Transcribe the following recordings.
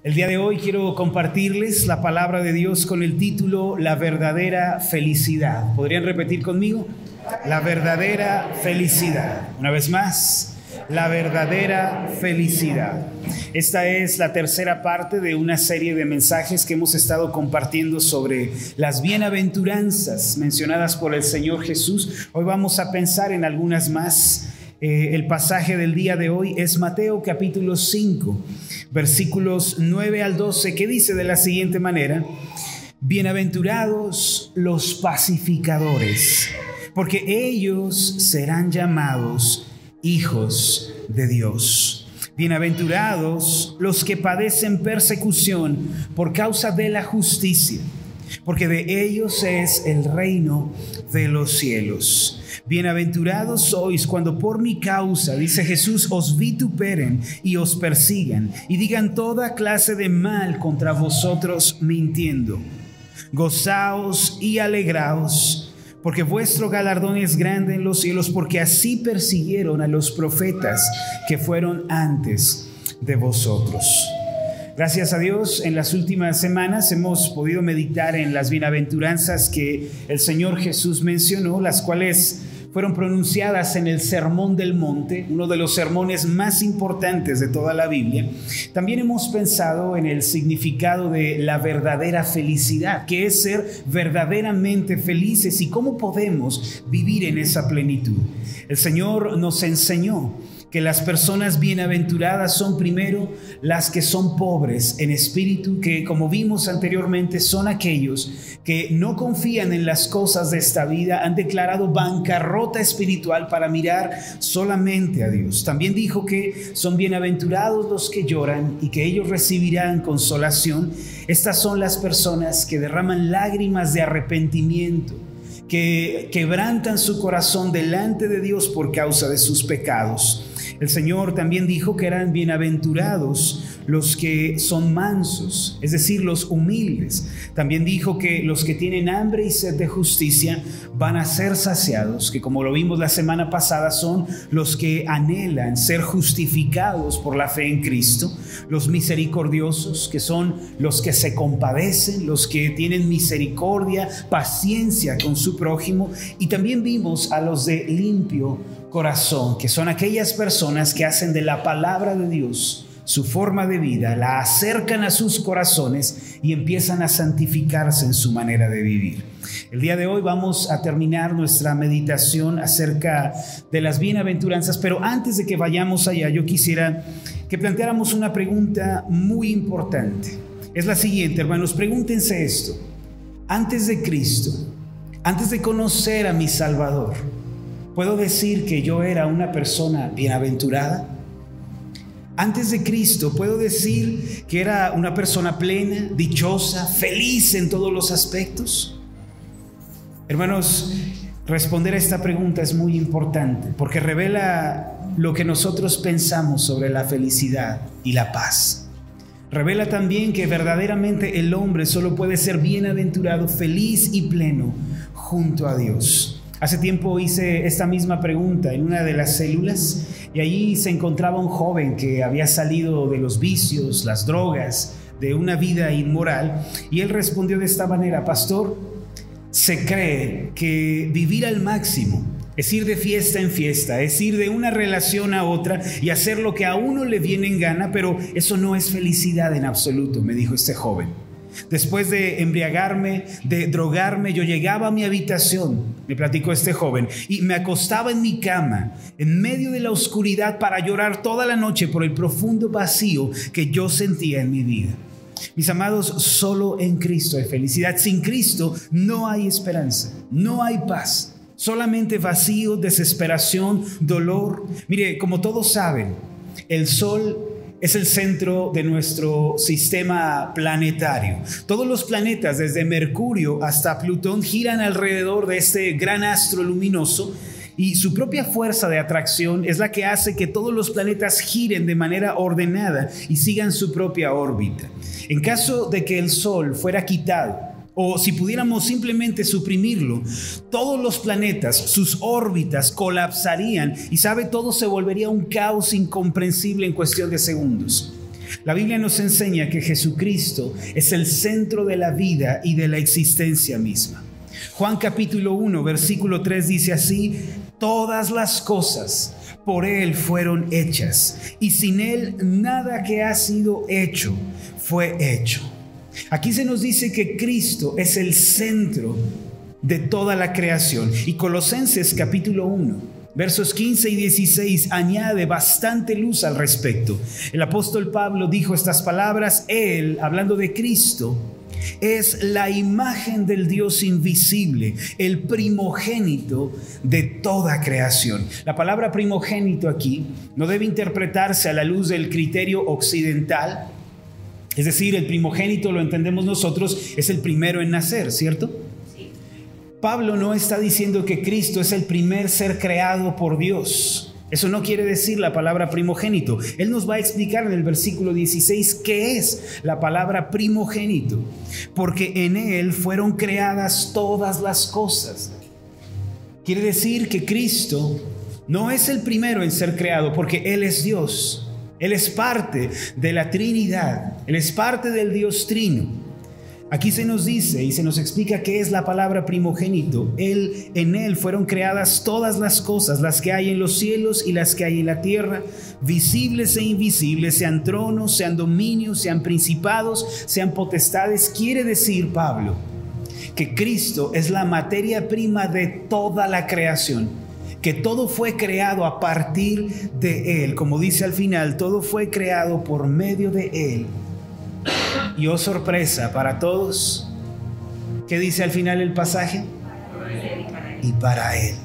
El día de hoy quiero compartirles la palabra de Dios con el título La verdadera felicidad. ¿Podrían repetir conmigo? La verdadera felicidad. Una vez más, la verdadera felicidad. Esta es la tercera parte de una serie de mensajes que hemos estado compartiendo sobre las bienaventuranzas mencionadas por el Señor Jesús. Hoy vamos a pensar en algunas más. El pasaje del día de hoy es Mateo capítulo 5, versículos 9 al 12, que dice de la siguiente manera: Bienaventurados los pacificadores, porque ellos serán llamados hijos de Dios. Bienaventurados los que padecen persecución por causa de la justicia, porque de ellos es el reino de los cielos. Bienaventurados sois cuando por mi causa, dice Jesús, os vituperen y os persigan y digan toda clase de mal contra vosotros mintiendo. Gozaos y alegraos, porque vuestro galardón es grande en los cielos, porque así persiguieron a los profetas que fueron antes de vosotros. Gracias a Dios, en las últimas semanas hemos podido meditar en las bienaventuranzas que el Señor Jesús mencionó, las cuales fueron pronunciadas en el Sermón del Monte, uno de los sermones más importantes de toda la Biblia. También hemos pensado en el significado de la verdadera felicidad, que es ser verdaderamente felices y cómo podemos vivir en esa plenitud. El Señor nos enseñó que las personas bienaventuradas son primero las que son pobres en espíritu, que como vimos anteriormente son aquellos que no confían en las cosas de esta vida, han declarado bancarrota espiritual para mirar solamente a Dios. También dijo que son bienaventurados los que lloran y que ellos recibirán consolación. Estas son las personas que derraman lágrimas de arrepentimiento, que quebrantan su corazón delante de Dios por causa de sus pecados. El Señor también dijo que eran bienaventurados los que son mansos, es decir, los humildes. También dijo que los que tienen hambre y sed de justicia van a ser saciados, que como lo vimos la semana pasada son los que anhelan ser justificados por la fe en Cristo. Los misericordiosos, que son los que se compadecen, los que tienen misericordia, paciencia con su prójimo. Y también vimos a los de limpio corazón, que son aquellas personas que hacen de la palabra de Dios su forma de vida, la acercan a sus corazones y empiezan a santificarse en su manera de vivir. El día de hoy vamos a terminar nuestra meditación acerca de las bienaventuranzas, pero antes de que vayamos allá, yo quisiera que planteáramos una pregunta muy importante. Es la siguiente, hermanos, pregúntense esto: antes de Cristo, antes de conocer a mi Salvador, ¿puedo decir que yo era una persona bienaventurada? Antes de Cristo, ¿puedo decir que era una persona plena, dichosa, feliz en todos los aspectos? Hermanos, responder a esta pregunta es muy importante porque revela lo que nosotros pensamos sobre la felicidad y la paz. Revela también que verdaderamente el hombre solo puede ser bienaventurado, feliz y pleno junto a Dios. Hace tiempo hice esta misma pregunta en una de las células y allí se encontraba un joven que había salido de los vicios, las drogas, de una vida inmoral, y él respondió de esta manera: pastor, se cree que vivir al máximo es ir de fiesta en fiesta, es ir de una relación a otra y hacer lo que a uno le viene en gana, pero eso no es felicidad en absoluto, me dijo este joven. Después de embriagarme, de drogarme, yo llegaba a mi habitación, me platicó este joven, y me acostaba en mi cama, en medio de la oscuridad, para llorar toda la noche por el profundo vacío que yo sentía en mi vida. Mis amados, solo en Cristo hay felicidad. Sin Cristo no hay esperanza, no hay paz, solamente vacío, desesperación, dolor. Mire, como todos saben, el sol es el centro de nuestro sistema planetario. Todos los planetas, desde Mercurio hasta Plutón, giran alrededor de este gran astro luminoso, y su propia fuerza de atracción es la que hace que todos los planetas giren de manera ordenada y sigan su propia órbita. En caso de que el Sol fuera quitado, o si pudiéramos simplemente suprimirlo, todos los planetas, sus órbitas colapsarían y todo se volvería un caos incomprensible en cuestión de segundos. La Biblia nos enseña que Jesucristo es el centro de la vida y de la existencia misma. Juan capítulo 1, versículo 3 dice así: todas las cosas por Él fueron hechas, y sin Él nada que ha sido hecho fue hecho. Aquí se nos dice que Cristo es el centro de toda la creación. Y Colosenses capítulo 1, versos 15 y 16 añade bastante luz al respecto. El apóstol Pablo dijo estas palabras: Él, hablando de Cristo, es la imagen del Dios invisible, el primogénito de toda creación. La palabra primogénito aquí no debe interpretarse a la luz del criterio occidental. Es decir, el primogénito, lo entendemos nosotros, es el primero en nacer, ¿cierto? Sí. Pablo no está diciendo que Cristo es el primer ser creado por Dios. Eso no quiere decir la palabra primogénito. Él nos va a explicar en el versículo 16 qué es la palabra primogénito. Porque en Él fueron creadas todas las cosas. Quiere decir que Cristo no es el primero en ser creado, porque Él es Dios. Él es parte de la Trinidad. Él es parte del Dios Trino. Aquí se nos dice y se nos explica qué es la palabra primogénito. En Él fueron creadas todas las cosas, las que hay en los cielos y las que hay en la tierra, visibles e invisibles, sean tronos, sean dominios, sean principados, sean potestades. Quiere decir Pablo que Cristo es la materia prima de toda la creación, que todo fue creado a partir de Él. Como dice al final, todo fue creado por medio de Él. Y oh sorpresa para todos, ¿qué dice al final el pasaje? Y para Él.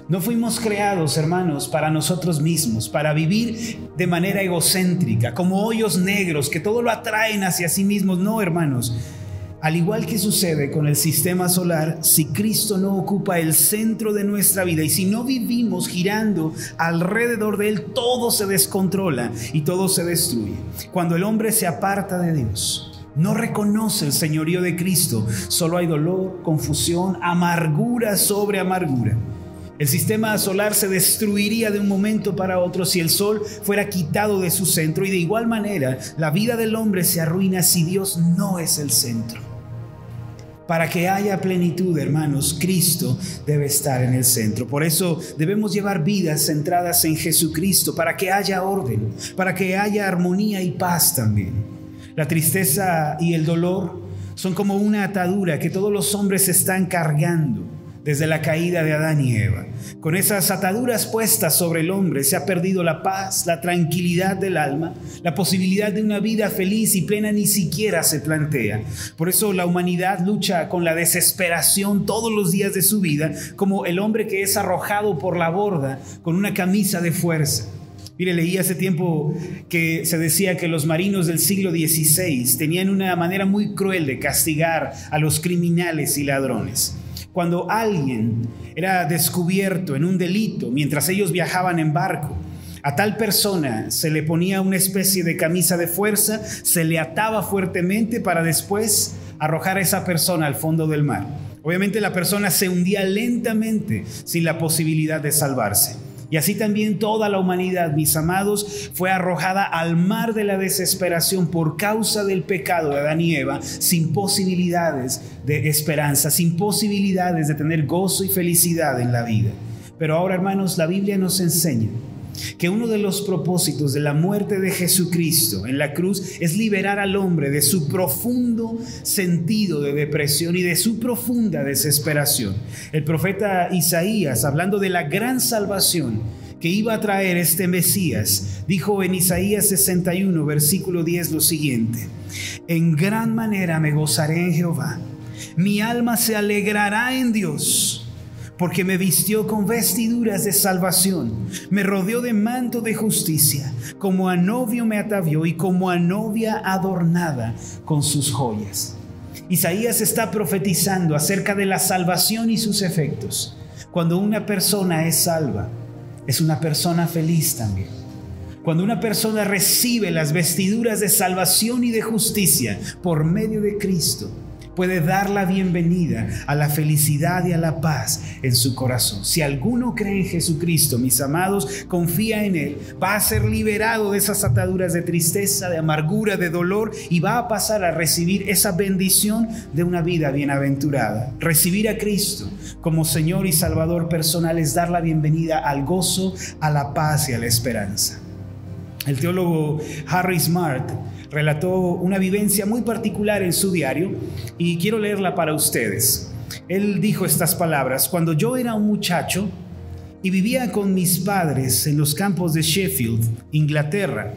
No fuimos creados, hermanos, para nosotros mismos, para vivir de manera egocéntrica, como hoyos negros que todo lo atraen hacia sí mismos. No, hermanos. Al igual que sucede con el sistema solar, si Cristo no ocupa el centro de nuestra vida y si no vivimos girando alrededor de Él, todo se descontrola y todo se destruye. Cuando el hombre se aparta de Dios, no reconoce el señorío de Cristo, solo hay dolor, confusión, amargura sobre amargura. El sistema solar se destruiría de un momento para otro si el sol fuera quitado de su centro, y de igual manera la vida del hombre se arruina si Dios no es el centro. Para que haya plenitud, hermanos, Cristo debe estar en el centro. Por eso debemos llevar vidas centradas en Jesucristo, para que haya orden, para que haya armonía y paz también. La tristeza y el dolor son como una atadura que todos los hombres están cargando desde la caída de Adán y Eva. Con esas ataduras puestas sobre el hombre se ha perdido la paz, la tranquilidad del alma. La posibilidad de una vida feliz y plena ni siquiera se plantea. Por eso la humanidad lucha con la desesperación todos los días de su vida, como el hombre que es arrojado por la borda con una camisa de fuerza. Mire, leí hace tiempo que se decía que los marinos del siglo XVI tenían una manera muy cruel de castigar a los criminales y ladrones. Cuando alguien era descubierto en un delito mientras ellos viajaban en barco, a tal persona se le ponía una especie de camisa de fuerza, se le ataba fuertemente para después arrojar a esa persona al fondo del mar. Obviamente la persona se hundía lentamente sin la posibilidad de salvarse. Y así también toda la humanidad, mis amados, fue arrojada al mar de la desesperación por causa del pecado de Adán y Eva, sin posibilidades de esperanza, sin posibilidades de tener gozo y felicidad en la vida. Pero ahora, hermanos, la Biblia nos enseña que uno de los propósitos de la muerte de Jesucristo en la cruz es liberar al hombre de su profundo sentido de depresión y de su profunda desesperación. El profeta Isaías, hablando de la gran salvación que iba a traer este Mesías, dijo en Isaías 61, versículo 10 lo siguiente: en gran manera me gozaré en Jehová, mi alma se alegrará en Dios, porque me vistió con vestiduras de salvación, me rodeó de manto de justicia, como a novio me atavió y como a novia adornada con sus joyas. Isaías está profetizando acerca de la salvación y sus efectos. Cuando una persona es salva, es una persona feliz también. Cuando una persona recibe las vestiduras de salvación y de justicia por medio de Cristo, puede dar la bienvenida a la felicidad y a la paz en su corazón. Si alguno cree en Jesucristo, mis amados, confía en Él, va a ser liberado de esas ataduras de tristeza, de amargura, de dolor, y va a pasar a recibir esa bendición de una vida bienaventurada. Recibir a Cristo como Señor y Salvador personal es dar la bienvenida al gozo, a la paz y a la esperanza. El teólogo Harry Smart relató una vivencia muy particular en su diario y quiero leerla para ustedes. Él dijo estas palabras: cuando yo era un muchacho y vivía con mis padres en los campos de Sheffield, Inglaterra,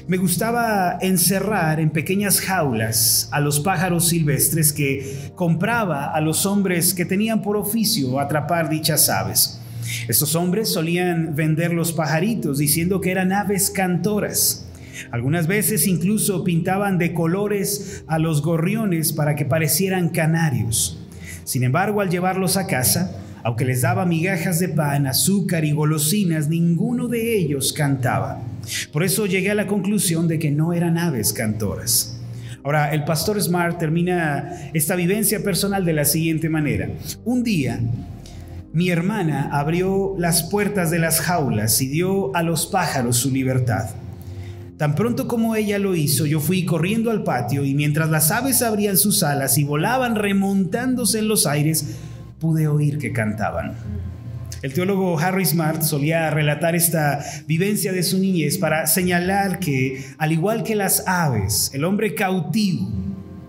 me gustaba encerrar en pequeñas jaulas a los pájaros silvestres que compraba a los hombres que tenían por oficio atrapar dichas aves. Estos hombres solían vender los pajaritos diciendo que eran aves cantoras. Algunas veces incluso pintaban de colores a los gorriones para que parecieran canarios. Sin embargo, al llevarlos a casa, aunque les daba migajas de pan, azúcar y golosinas, ninguno de ellos cantaba. Por eso llegué a la conclusión de que no eran aves cantoras. Ahora, el pastor Smart termina esta vivencia personal de la siguiente manera: un día, mi hermana abrió las puertas de las jaulas y dio a los pájaros su libertad. Tan pronto como ella lo hizo, yo fui corriendo al patio y mientras las aves abrían sus alas y volaban remontándose en los aires, pude oír que cantaban. El teólogo Harry Smart solía relatar esta vivencia de su niñez para señalar que, al igual que las aves, el hombre cautivo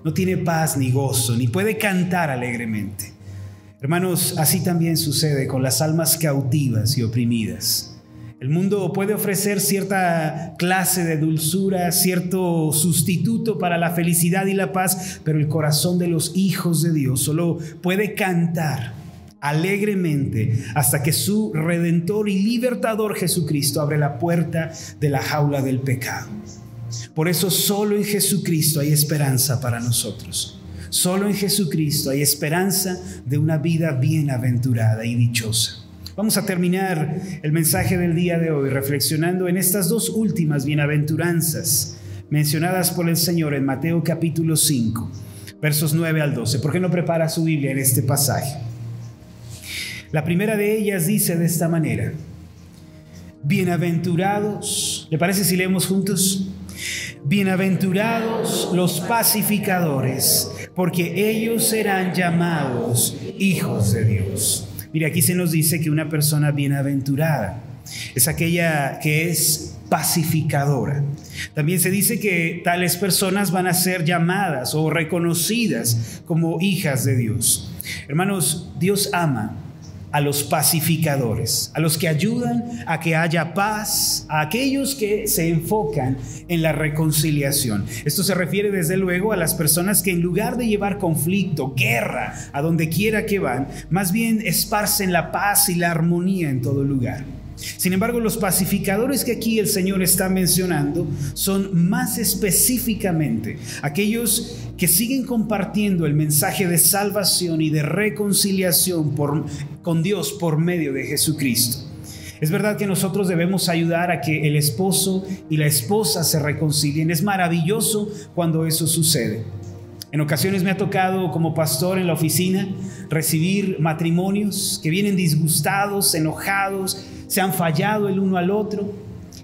no tiene paz ni gozo, ni puede cantar alegremente. Hermanos, así también sucede con las almas cautivas y oprimidas. El mundo puede ofrecer cierta clase de dulzura, cierto sustituto para la felicidad y la paz, pero el corazón de los hijos de Dios solo puede cantar alegremente hasta que su Redentor y Libertador Jesucristo abre la puerta de la jaula del pecado. Por eso solo en Jesucristo hay esperanza para nosotros. Solo en Jesucristo hay esperanza de una vida bienaventurada y dichosa. Vamos a terminar el mensaje del día de hoy reflexionando en estas dos últimas bienaventuranzas mencionadas por el Señor en Mateo capítulo 5, versos 9 al 12. ¿Por qué no prepara su Biblia en este pasaje? La primera de ellas dice de esta manera: bienaventurados, ¿le parece si leemos juntos? Bienaventurados los pacificadores, porque ellos serán llamados hijos de Dios. Mire, aquí se nos dice que una persona bienaventurada es aquella que es pacificadora. También se dice que tales personas van a ser llamadas o reconocidas como hijas de Dios. Hermanos, Dios ama a los pacificadores, a los que ayudan a que haya paz, a aquellos que se enfocan en la reconciliación. Esto se refiere desde luego a las personas que en lugar de llevar conflicto, guerra, a donde quiera que van, más bien esparcen la paz y la armonía en todo lugar. Sin embargo, los pacificadores que aquí el Señor está mencionando son más específicamente aquellos que siguen compartiendo el mensaje de salvación y de reconciliación con Dios por medio de Jesucristo. Es verdad que nosotros debemos ayudar a que el esposo y la esposa se reconcilien. Es maravilloso cuando eso sucede. En ocasiones me ha tocado como pastor en la oficina recibir matrimonios que vienen disgustados, enojados, se han fallado el uno al otro,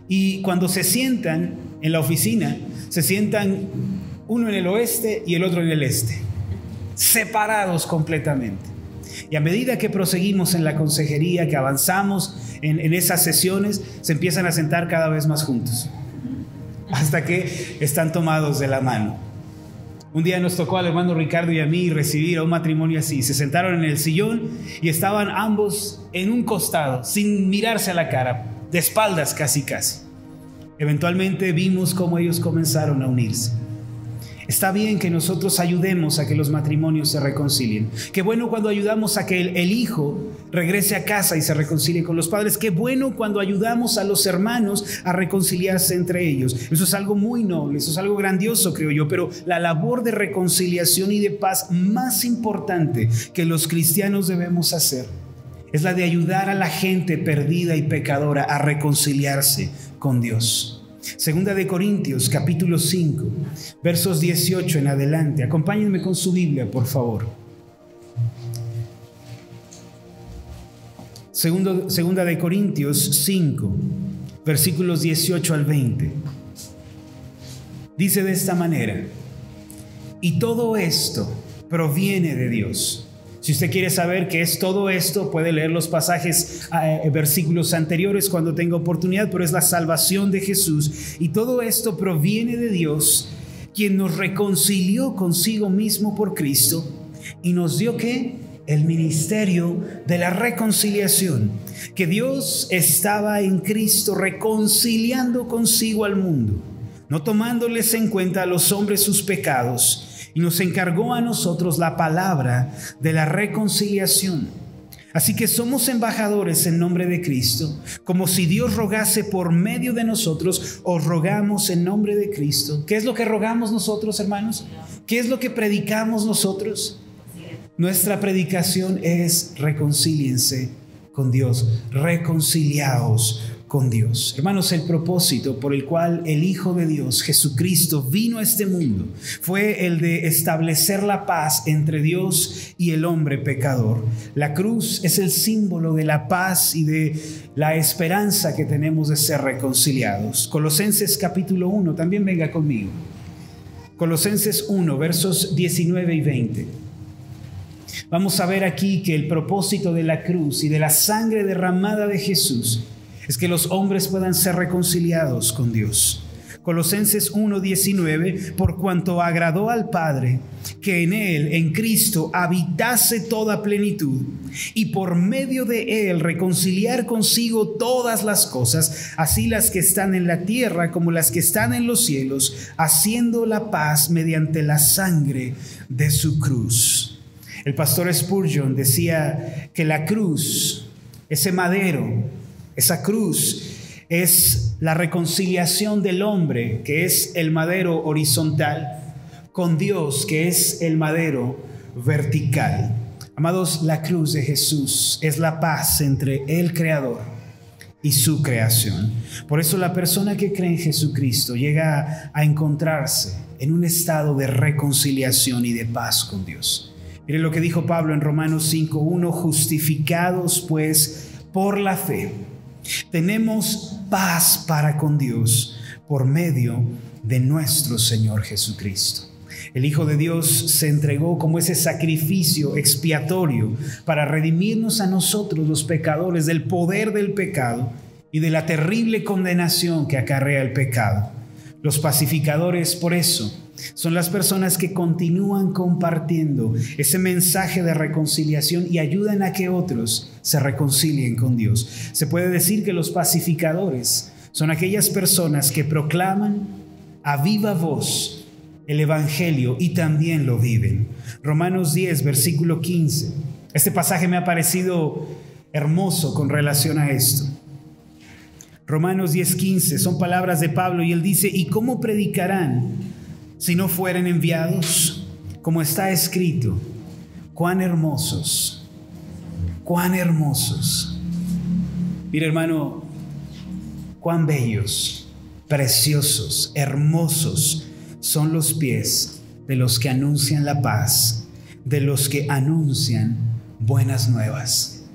y cuando se sientan en la oficina, se sientan uno en el oeste y el otro en el este, separados completamente. Y a medida que proseguimos en la consejería, que avanzamos en esas sesiones, se empiezan a sentar cada vez más juntos, hasta que están tomados de la mano. Un día nos tocó al hermano Ricardo y a mí recibir a un matrimonio así. Se sentaron en el sillón y estaban ambos en un costado, sin mirarse a la cara, de espaldas casi. Eventualmente vimos cómo ellos comenzaron a unirse. Está bien que nosotros ayudemos a que los matrimonios se reconcilien. Qué bueno cuando ayudamos a que el hijo regrese a casa y se reconcilie con los padres. Qué bueno cuando ayudamos a los hermanos a reconciliarse entre ellos. Eso es algo muy noble, eso es algo grandioso, creo yo. Pero la labor de reconciliación y de paz más importante que los cristianos debemos hacer es la de ayudar a la gente perdida y pecadora a reconciliarse con Dios. Segunda de Corintios, capítulo 5, versos 18 en adelante. Acompáñenme con su Biblia, por favor. Segunda de Corintios 5, versículos 18 al 20. Dice de esta manera: y todo esto proviene de Dios. Si usted quiere saber qué es todo esto, puede leer los pasajes, versículos anteriores cuando tenga oportunidad, pero es la salvación de Jesús. Y todo esto proviene de Dios, quien nos reconcilió consigo mismo por Cristo y nos dio ¿qué? El ministerio de la reconciliación, que Dios estaba en Cristo reconciliando consigo al mundo, no tomándoles en cuenta a los hombres sus pecados, y nos encargó a nosotros la palabra de la reconciliación. Así que somos embajadores en nombre de Cristo, como si Dios rogase por medio de nosotros, os rogamos en nombre de Cristo. ¿Qué es lo que rogamos nosotros, hermanos? ¿Qué es lo que predicamos nosotros? Nuestra predicación es: reconcíliense con Dios, reconciliaos con Dios. Hermanos, el propósito por el cual el Hijo de Dios, Jesucristo, vino a este mundo fue el de establecer la paz entre Dios y el hombre pecador. La cruz es el símbolo de la paz y de la esperanza que tenemos de ser reconciliados. Colosenses capítulo 1, también venga conmigo. Colosenses 1, versos 19 y 20. Vamos a ver aquí que el propósito de la cruz y de la sangre derramada de Jesús es que los hombres puedan ser reconciliados con Dios. Colosenses 1:19, por cuanto agradó al Padre que en Él, en Cristo, habitase toda plenitud, y por medio de Él reconciliar consigo todas las cosas, así las que están en la tierra como las que están en los cielos, haciendo la paz mediante la sangre de su cruz. El pastor Spurgeon decía que la cruz, ese madero, esa cruz es la reconciliación del hombre, que es el madero horizontal, con Dios, que es el madero vertical. Amados, la cruz de Jesús es la paz entre el Creador y su creación. Por eso la persona que cree en Jesucristo llega a encontrarse en un estado de reconciliación y de paz con Dios. Mire lo que dijo Pablo en Romanos 5:1: justificados pues por la fe, tenemos paz para con Dios por medio de nuestro Señor Jesucristo. El Hijo de Dios se entregó como ese sacrificio expiatorio para redimirnos a nosotros los pecadores del poder del pecado y de la terrible condenación que acarrea el pecado. Los pacificadores, por eso, son las personas que continúan compartiendo ese mensaje de reconciliación y ayudan a que otros se reconcilien con Dios. Se puede decir que los pacificadores son aquellas personas que proclaman a viva voz el Evangelio y también lo viven. Romanos 10, versículo 15. Este pasaje me ha parecido hermoso con relación a esto. Romanos 10:15 son palabras de Pablo y él dice: ¿y cómo predicarán si no fueren enviados? Como está escrito, cuán hermosos, cuán hermosos. Mira, hermano, cuán bellos, preciosos, hermosos son los pies de los que anuncian la paz, de los que anuncian buenas nuevas.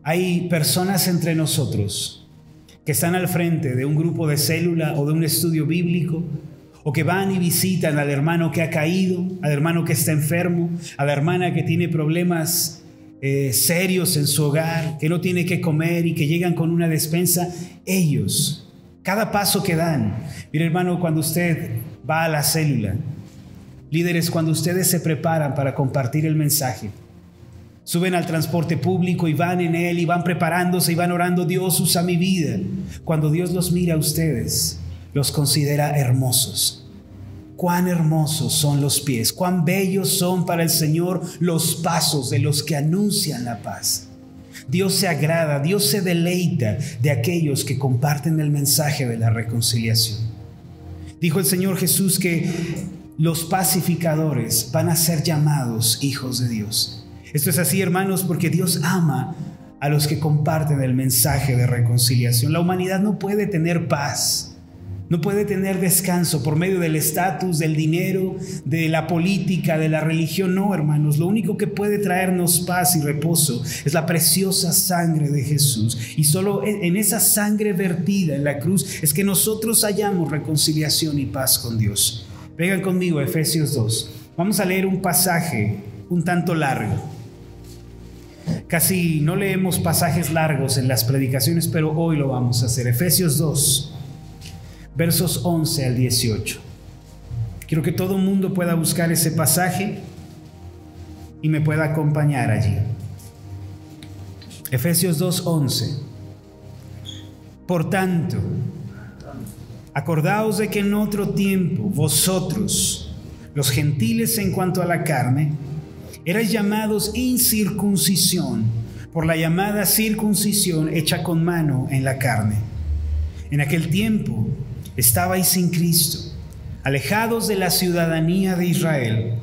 Hay personas entre nosotros que están al frente de un grupo de célula o de un estudio bíblico, o que van y visitan al hermano que ha caído, al hermano que está enfermo, a la hermana que tiene problemas serios en su hogar, que no tiene que comer y que llegan con una despensa. Ellos, cada paso que dan, mire, hermano, cuando usted va a la célula, líderes, cuando ustedes se preparan para compartir el mensaje, suben al transporte público y van en él y van preparándose y van orando: Dios, usa mi vida. Cuando Dios los mira a ustedes, los considera hermosos. Cuán hermosos son los pies, cuán bellos son para el Señor los pasos de los que anuncian la paz. Dios se agrada, Dios se deleita de aquellos que comparten el mensaje de la reconciliación. Dijo el Señor Jesús que los pacificadores van a ser llamados hijos de Dios. Esto es así, hermanos, porque Dios ama a los que comparten el mensaje de reconciliación. La humanidad no puede tener paz No puede tener descanso por medio del estatus, del dinero, de la política, de la religión. No, hermanos, lo único que puede traernos paz y reposo es la preciosa sangre de Jesús. Y solo en esa sangre vertida en la cruz es que nosotros hallamos reconciliación y paz con Dios. Vengan conmigo a Efesios 2. Vamos a leer un pasaje un tanto largo. Casi no leemos pasajes largos en las predicaciones, pero hoy lo vamos a hacer. Efesios 2. Versos 11 al 18. Quiero que todo el mundo pueda buscar ese pasaje y me pueda acompañar allí. Efesios 2:11. Por tanto, acordaos de que en otro tiempo vosotros, los gentiles en cuanto a la carne, erais llamados incircuncisión por la llamada circuncisión hecha con mano en la carne. En aquel tiempo estabais sin Cristo, alejados de la ciudadanía de Israel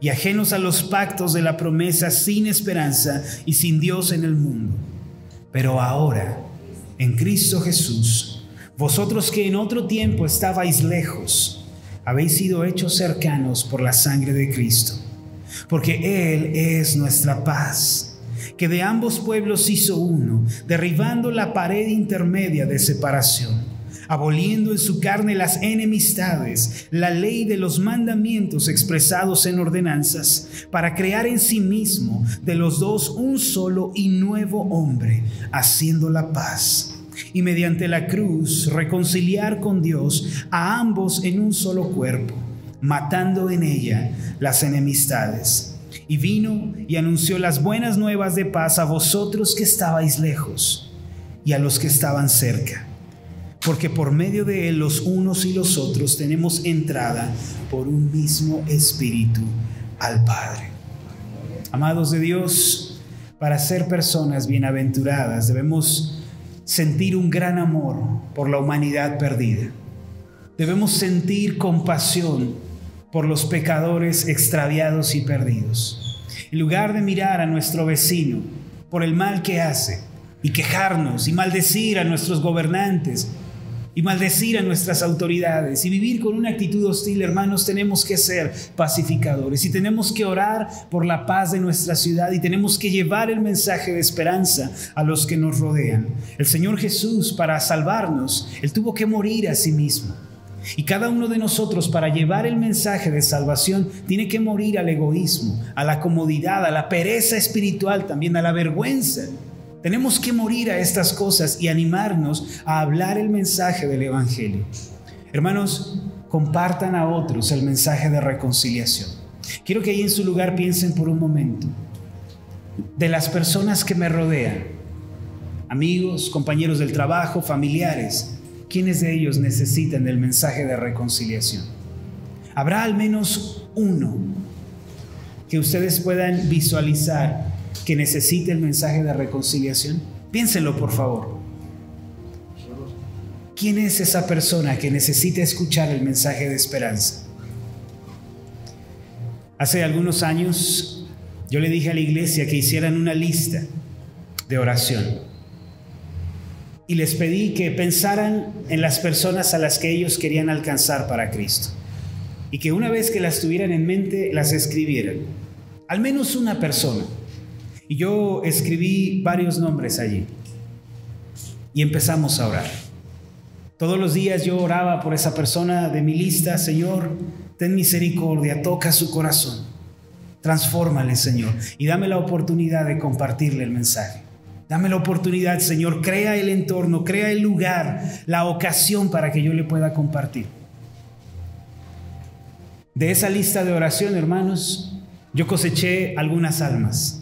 y ajenos a los pactos de la promesa, sin esperanza y sin Dios en el mundo. Pero ahora, en Cristo Jesús, vosotros que en otro tiempo estabais lejos, habéis sido hechos cercanos por la sangre de Cristo, porque Él es nuestra paz, que de ambos pueblos hizo uno, derribando la pared intermedia de separación, aboliendo en su carne las enemistades, la ley de los mandamientos expresados en ordenanzas, para crear en sí mismo de los dos un solo y nuevo hombre, haciendo la paz, y mediante la cruz reconciliar con Dios a ambos en un solo cuerpo, matando en ella las enemistades. Y vino y anunció las buenas nuevas de paz a vosotros que estabais lejos y a los que estaban cerca, porque por medio de Él los unos y los otros tenemos entrada por un mismo Espíritu al Padre. Amados de Dios, para ser personas bienaventuradas debemos sentir un gran amor por la humanidad perdida. Debemos sentir compasión por los pecadores extraviados y perdidos. En lugar de mirar a nuestro vecino por el mal que hace y quejarnos y maldecir a nuestros gobernantes y maldecir a nuestras autoridades y vivir con una actitud hostil, hermanos, tenemos que ser pacificadores y tenemos que orar por la paz de nuestra ciudad y tenemos que llevar el mensaje de esperanza a los que nos rodean. El Señor Jesús, para salvarnos, Él tuvo que morir a sí mismo. Y cada uno de nosotros, para llevar el mensaje de salvación, tiene que morir al egoísmo, a la comodidad, a la pereza espiritual, también a la vergüenza. Tenemos que morir a estas cosas y animarnos a hablar el mensaje del Evangelio. Hermanos, compartan a otros el mensaje de reconciliación. Quiero que ahí en su lugar piensen por un momento de las personas que me rodean, amigos, compañeros del trabajo, familiares. ¿Quiénes de ellos necesitan el mensaje de reconciliación? Habrá al menos uno que ustedes puedan visualizar que necesite el mensaje de reconciliación. Piénsenlo, por favor. ¿Quién es esa persona que necesita escuchar el mensaje de esperanza? Hace algunos años yo le dije a la iglesia que hicieran una lista de oración y les pedí que pensaran en las personas a las que ellos querían alcanzar para Cristo y que una vez que las tuvieran en mente las escribieran, al menos una persona. Y yo escribí varios nombres allí y empezamos a orar. Todos los días yo oraba por esa persona de mi lista. Señor, ten misericordia, toca su corazón, transfórmale, Señor, y dame la oportunidad de compartirle el mensaje. Dame la oportunidad, Señor, crea el entorno, crea el lugar, la ocasión para que yo le pueda compartir. De esa lista de oración, hermanos, yo coseché algunas almas.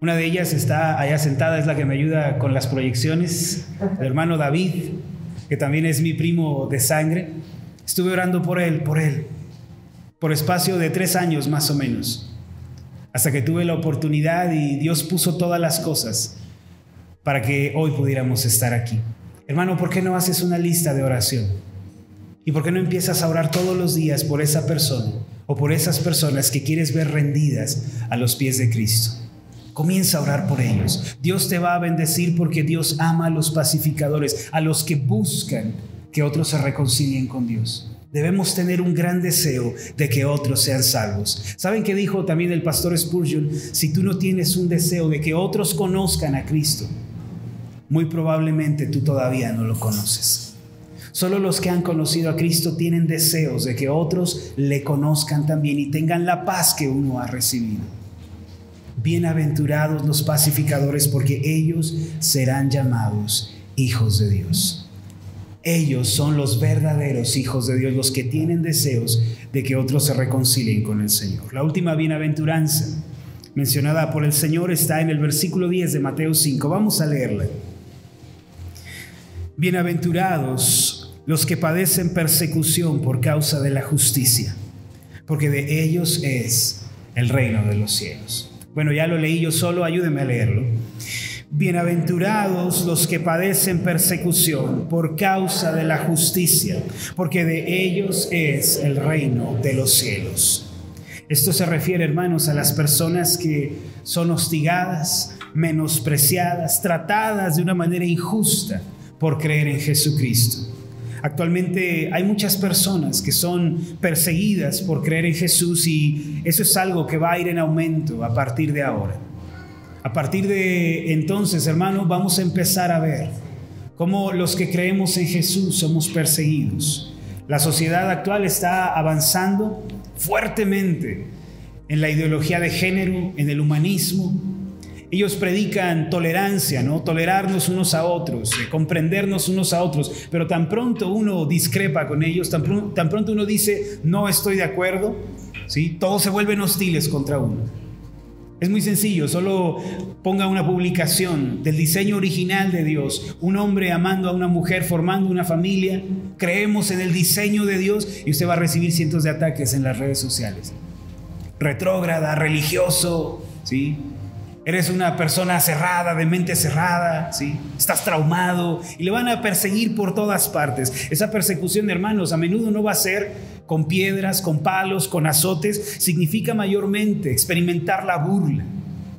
Una de ellas está allá sentada, es la que me ayuda con las proyecciones, el hermano David, que también es mi primo de sangre. Estuve orando por él, por espacio de 3 años más o menos, hasta que tuve la oportunidad y Dios puso todas las cosas para que hoy pudiéramos estar aquí. Hermano, ¿por qué no haces una lista de oración? ¿Y por qué no empiezas a orar todos los días por esa persona o por esas personas que quieres ver rendidas a los pies de Cristo? Comienza a orar por ellos. Dios te va a bendecir porque Dios ama a los pacificadores, a los que buscan que otros se reconcilien con Dios. Debemos tener un gran deseo de que otros sean salvos. ¿Saben qué dijo también el pastor Spurgeon? Si tú no tienes un deseo de que otros conozcan a Cristo, muy probablemente tú todavía no lo conoces. Solo los que han conocido a Cristo tienen deseos de que otros le conozcan también y tengan la paz que uno ha recibido. Bienaventurados los pacificadores, porque ellos serán llamados hijos de Dios. Ellos son los verdaderos hijos de Dios, los que tienen deseos de que otros se reconcilien con el Señor. La última bienaventuranza mencionada por el Señor está en el versículo 10 de Mateo 5. Vamos a leerla. Bienaventurados los que padecen persecución por causa de la justicia, porque de ellos es el reino de los cielos. Bueno, ya lo leí yo solo, ayúdenme a leerlo. Bienaventurados los que padecen persecución por causa de la justicia, porque de ellos es el reino de los cielos. Esto se refiere, hermanos, a las personas que son hostigadas, menospreciadas, tratadas de una manera injusta por creer en Jesucristo. Actualmente hay muchas personas que son perseguidas por creer en Jesús, y eso es algo que va a ir en aumento a partir de ahora. A partir de entonces, hermanos, vamos a empezar a ver cómo los que creemos en Jesús somos perseguidos. La sociedad actual está avanzando fuertemente en la ideología de género, en el humanismo. Ellos predican tolerancia, ¿no? Tolerarnos unos a otros, comprendernos unos a otros, pero tan pronto uno discrepa con ellos, tan pronto uno dice no estoy de acuerdo, ¿sí? Todos se vuelven hostiles contra uno. Es muy sencillo, solo ponga una publicación del diseño original de Dios, un hombre amando a una mujer, formando una familia. Creemos en el diseño de Dios y usted va a recibir cientos de ataques en las redes sociales. Retrógrada, religioso, ¿sí? Eres una persona cerrada, de mente cerrada, ¿sí? Estás traumado y le van a perseguir por todas partes. Esa persecución, hermanos, a menudo no va a ser con piedras, con palos, con azotes. Significa mayormente experimentar la burla,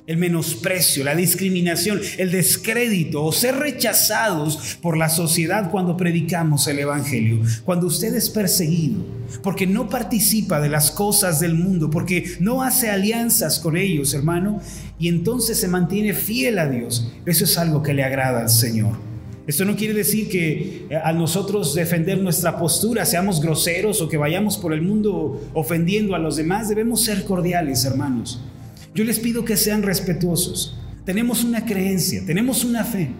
el menosprecio, la discriminación, el descrédito o ser rechazados por la sociedad cuando predicamos el Evangelio. Cuando usted es perseguido porque no participa de las cosas del mundo, porque no hace alianzas con ellos, hermano, y entonces se mantiene fiel a Dios, eso es algo que le agrada al Señor. Esto no quiere decir que al nosotros defender nuestra postura seamos groseros o que vayamos por el mundo ofendiendo a los demás. Debemos ser cordiales, hermanos. Yo les pido que sean respetuosos. Tenemos una creencia, tenemos una fe,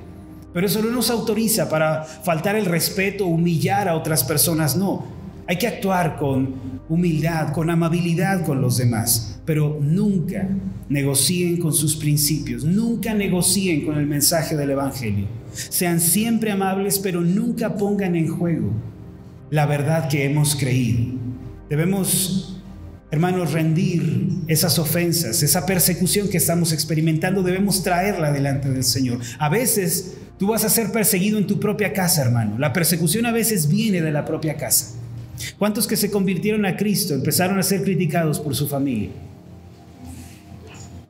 pero eso no nos autoriza para faltar el respeto, humillar a otras personas. No, hay que actuar con humildad, con amabilidad con los demás, pero nunca negocien con sus principios, nunca negocien con el mensaje del Evangelio. Sean siempre amables, pero nunca pongan en juego la verdad que hemos creído. Debemos, hermanos, rendir esas ofensas, esa persecución que estamos experimentando, debemos traerla delante del Señor. A veces tú vas a ser perseguido en tu propia casa, hermano. La persecución a veces viene de la propia casa. ¿Cuántos que se convirtieron a Cristo empezaron a ser criticados por su familia?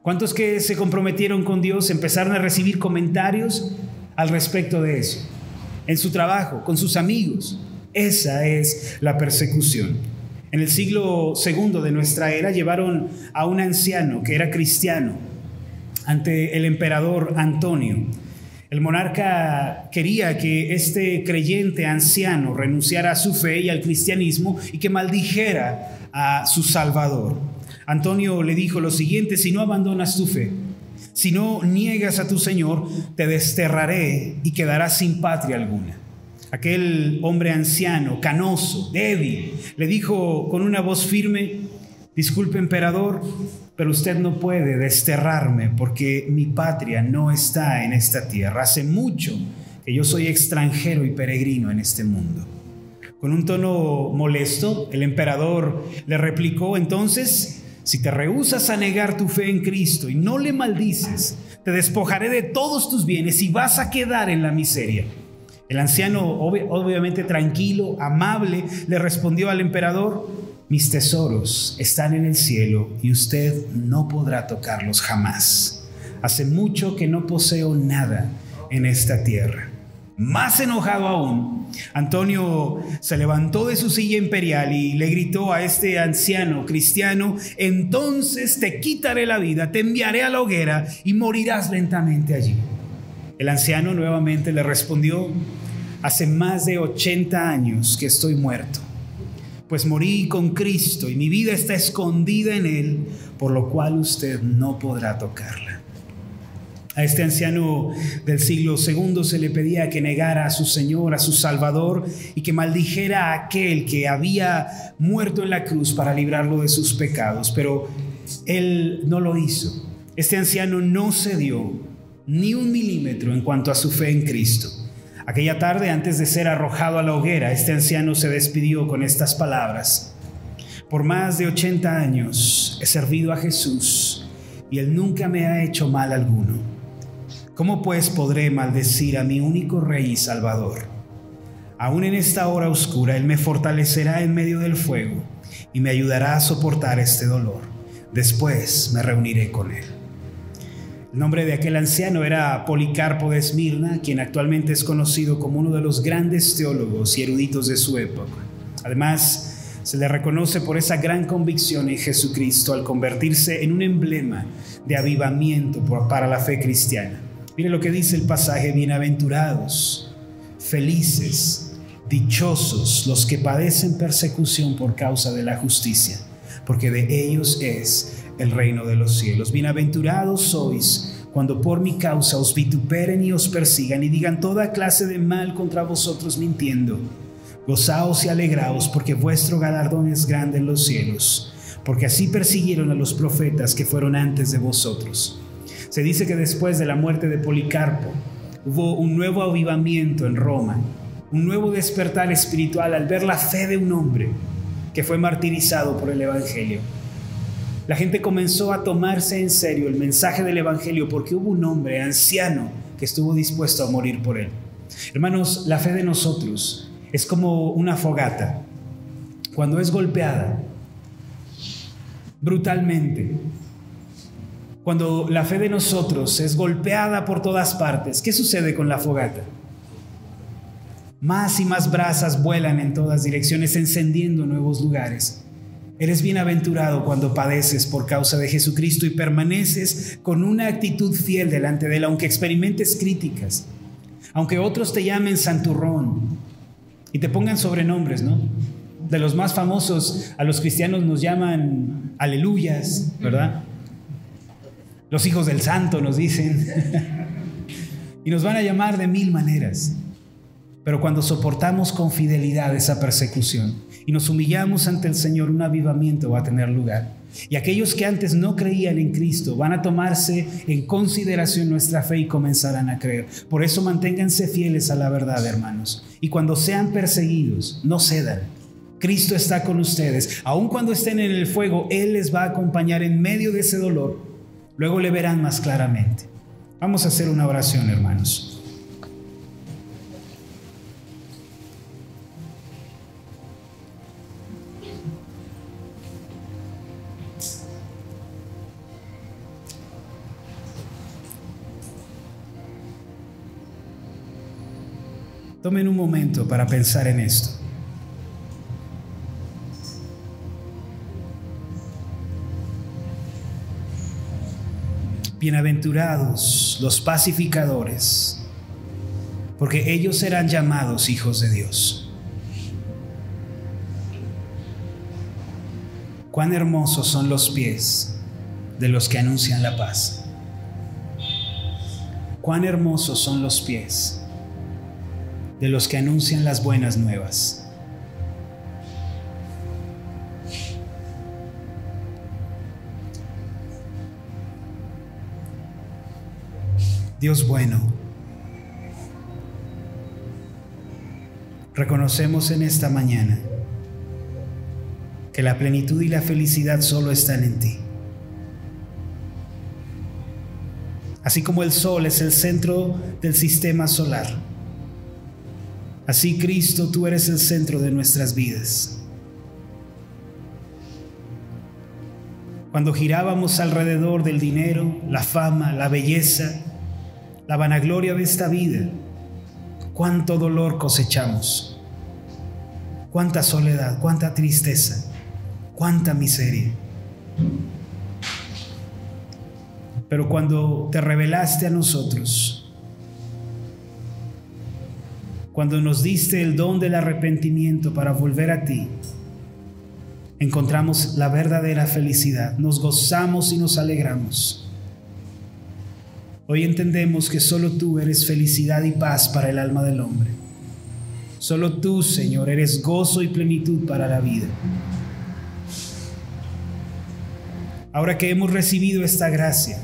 ¿Cuántos que se comprometieron con Dios empezaron a recibir comentarios al respecto de eso? En su trabajo, con sus amigos. Esa es la persecución. En el siglo II de nuestra era llevaron a un anciano que era cristiano ante el emperador Antonio. El monarca quería que este creyente anciano renunciara a su fe y al cristianismo y que maldijera a su Salvador. Antonio le dijo lo siguiente: si no abandonas tu fe, si no niegas a tu Señor, te desterraré y quedarás sin patria alguna. Aquel hombre anciano, canoso, débil, le dijo con una voz firme: disculpe, emperador, pero usted no puede desterrarme porque mi patria no está en esta tierra. Hace mucho que yo soy extranjero y peregrino en este mundo. Con un tono molesto, el emperador le replicó: entonces, si te rehusas a negar tu fe en Cristo y no le maldices, te despojaré de todos tus bienes y vas a quedar en la miseria. El anciano, obviamente tranquilo, amable, le respondió al emperador: mis tesoros están en el cielo y usted no podrá tocarlos jamás. Hace mucho que no poseo nada en esta tierra. Más enojado aún, Antonio se levantó de su silla imperial y le gritó a este anciano cristiano: entonces te quitaré la vida, te enviaré a la hoguera y morirás lentamente allí. El anciano nuevamente le respondió: hace más de 80 años que estoy muerto, pues morí con Cristo y mi vida está escondida en Él, por lo cual usted no podrá tocarla. A este anciano del siglo II se le pedía que negara a su Señor, a su Salvador, y que maldijera a aquel que había muerto en la cruz para librarlo de sus pecados, pero él no lo hizo. Este anciano no cedió ni un milímetro en cuanto a su fe en Cristo. Aquella tarde, antes de ser arrojado a la hoguera, este anciano se despidió con estas palabras: por más de 80 años he servido a Jesús y Él nunca me ha hecho mal alguno. ¿Cómo pues podré maldecir a mi único Rey y Salvador? Aún en esta hora oscura, Él me fortalecerá en medio del fuego y me ayudará a soportar este dolor. Después me reuniré con Él. El nombre de aquel anciano era Policarpo de Esmirna, quien actualmente es conocido como uno de los grandes teólogos y eruditos de su época. Además, se le reconoce por esa gran convicción en Jesucristo al convertirse en un emblema de avivamiento para la fe cristiana. Mire lo que dice el pasaje: bienaventurados, felices, dichosos los que padecen persecución por causa de la justicia, porque de ellos es el reino de los cielos. Bienaventurados sois cuando por mi causa os vituperen y os persigan y digan toda clase de mal contra vosotros mintiendo. Gozaos y alegraos, porque vuestro galardón es grande en los cielos, porque así persiguieron a los profetas que fueron antes de vosotros. Se dice que después de la muerte de Policarpo hubo un nuevo avivamiento en Roma, un nuevo despertar espiritual al ver la fe de un hombre que fue martirizado por el Evangelio. La gente comenzó a tomarse en serio el mensaje del Evangelio porque hubo un hombre anciano que estuvo dispuesto a morir por él. Hermanos, la fe de nosotros es como una fogata. Cuando es golpeada brutalmente, cuando la fe de nosotros es golpeada por todas partes, ¿qué sucede con la fogata? Más y más brasas vuelan en todas direcciones, encendiendo nuevos lugares. Eres bienaventurado cuando padeces por causa de Jesucristo y permaneces con una actitud fiel delante de Él, aunque experimentes críticas, aunque otros te llamen santurrón y te pongan sobrenombres, ¿no? De los más famosos, a los cristianos nos llaman aleluyas, ¿verdad? Los hijos del santo nos dicen. Y nos van a llamar de mil maneras. Pero cuando soportamos con fidelidad esa persecución y nos humillamos ante el Señor, un avivamiento va a tener lugar. Y aquellos que antes no creían en Cristo van a tomarse en consideración nuestra fe y comenzarán a creer. Por eso manténganse fieles a la verdad, hermanos. Y cuando sean perseguidos, no cedan. Cristo está con ustedes. Aun cuando estén en el fuego, Él les va a acompañar en medio de ese dolor. Luego le verán más claramente. Vamos a hacer una oración, hermanos. Tomen un momento para pensar en esto. Bienaventurados los pacificadores, porque ellos serán llamados hijos de Dios. Cuán hermosos son los pies de los que anuncian la paz. Cuán hermosos son los pies de los que anuncian las buenas nuevas. Dios bueno, reconocemos en esta mañana que la plenitud y la felicidad solo están en ti. Así como el sol es el centro del sistema solar, así Cristo, tú eres el centro de nuestras vidas. Cuando girábamos alrededor del dinero, la fama, la belleza, la vanagloria de esta vida, cuánto dolor cosechamos, cuánta soledad, cuánta tristeza, cuánta miseria. Pero cuando te revelaste a nosotros, cuando nos diste el don del arrepentimiento para volver a ti, encontramos la verdadera felicidad, nos gozamos y nos alegramos. Hoy entendemos que solo tú eres felicidad y paz para el alma del hombre. Solo tú, Señor, eres gozo y plenitud para la vida. Ahora que hemos recibido esta gracia,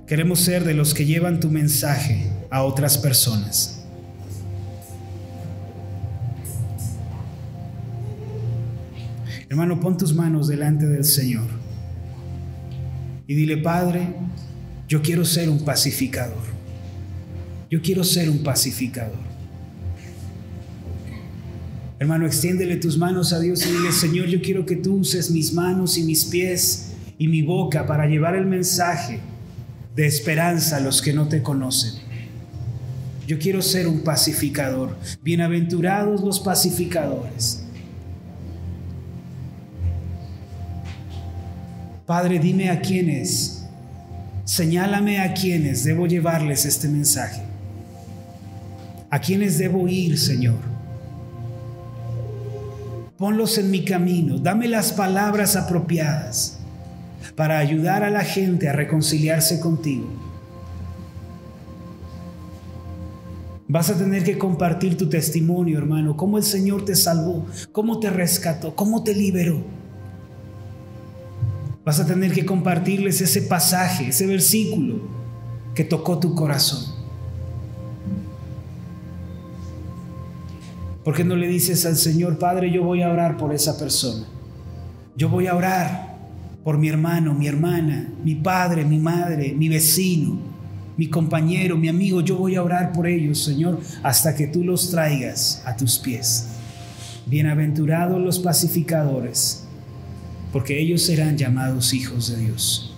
queremos ser de los que llevan tu mensaje a otras personas. Hermano, pon tus manos delante del Señor y dile: Padre, yo quiero ser un pacificador. Yo quiero ser un pacificador. Hermano, extiéndele tus manos a Dios y dile: Señor, yo quiero que tú uses mis manos y mis pies y mi boca para llevar el mensaje de esperanza a los que no te conocen. Yo quiero ser un pacificador. Bienaventurados los pacificadores. Padre, dime a quiénes, señálame a quiénes debo llevarles este mensaje. A quiénes debo ir, Señor. Ponlos en mi camino, dame las palabras apropiadas para ayudar a la gente a reconciliarse contigo. Vas a tener que compartir tu testimonio, hermano, cómo el Señor te salvó, cómo te rescató, cómo te liberó. Vas a tener que compartirles ese pasaje, ese versículo que tocó tu corazón. ¿Por qué no le dices al Señor: Padre, yo voy a orar por esa persona? Yo voy a orar por mi hermano, mi hermana, mi padre, mi madre, mi vecino, mi compañero, mi amigo. Yo voy a orar por ellos, Señor, hasta que tú los traigas a tus pies. Bienaventurados los pacificadores, porque ellos serán llamados hijos de Dios.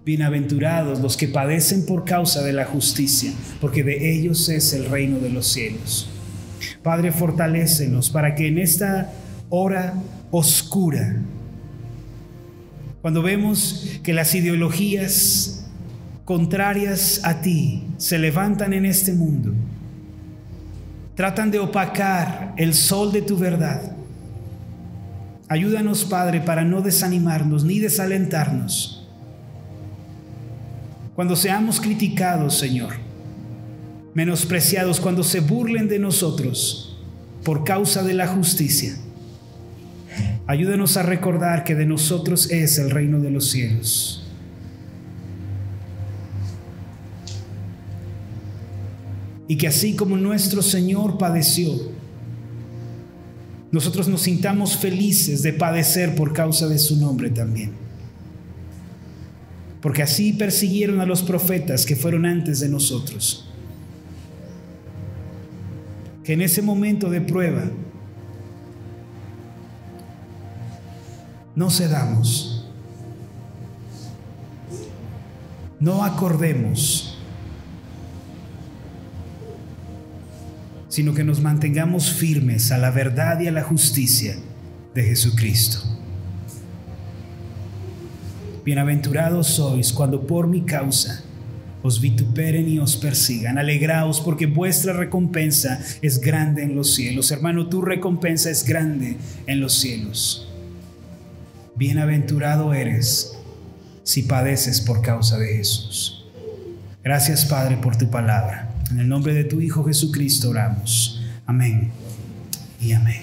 Bienaventurados los que padecen por causa de la justicia, porque de ellos es el reino de los cielos. Padre, fortalécenos para que en esta hora oscura, cuando vemos que las ideologías contrarias a ti se levantan en este mundo, tratan de opacar el sol de tu verdad, ayúdanos, Padre, para no desanimarnos ni desalentarnos. Cuando seamos criticados, Señor, menospreciados, cuando se burlen de nosotros por causa de la justicia, ayúdanos a recordar que de nosotros es el reino de los cielos. Y que así como nuestro Señor padeció, nosotros nos sintamos felices de padecer por causa de su nombre también. Porque así persiguieron a los profetas que fueron antes de nosotros. Que en ese momento de prueba no cedamos, no acordemos, sino que nos mantengamos firmes a la verdad y a la justicia de Jesucristo. Bienaventurados sois cuando por mi causa os vituperen y os persigan. Alegraos, porque vuestra recompensa es grande en los cielos. Hermano, tu recompensa es grande en los cielos. Bienaventurado eres si padeces por causa de Jesús. Gracias, Padre, por tu palabra. En el nombre de tu Hijo Jesucristo oramos. Amén y amén.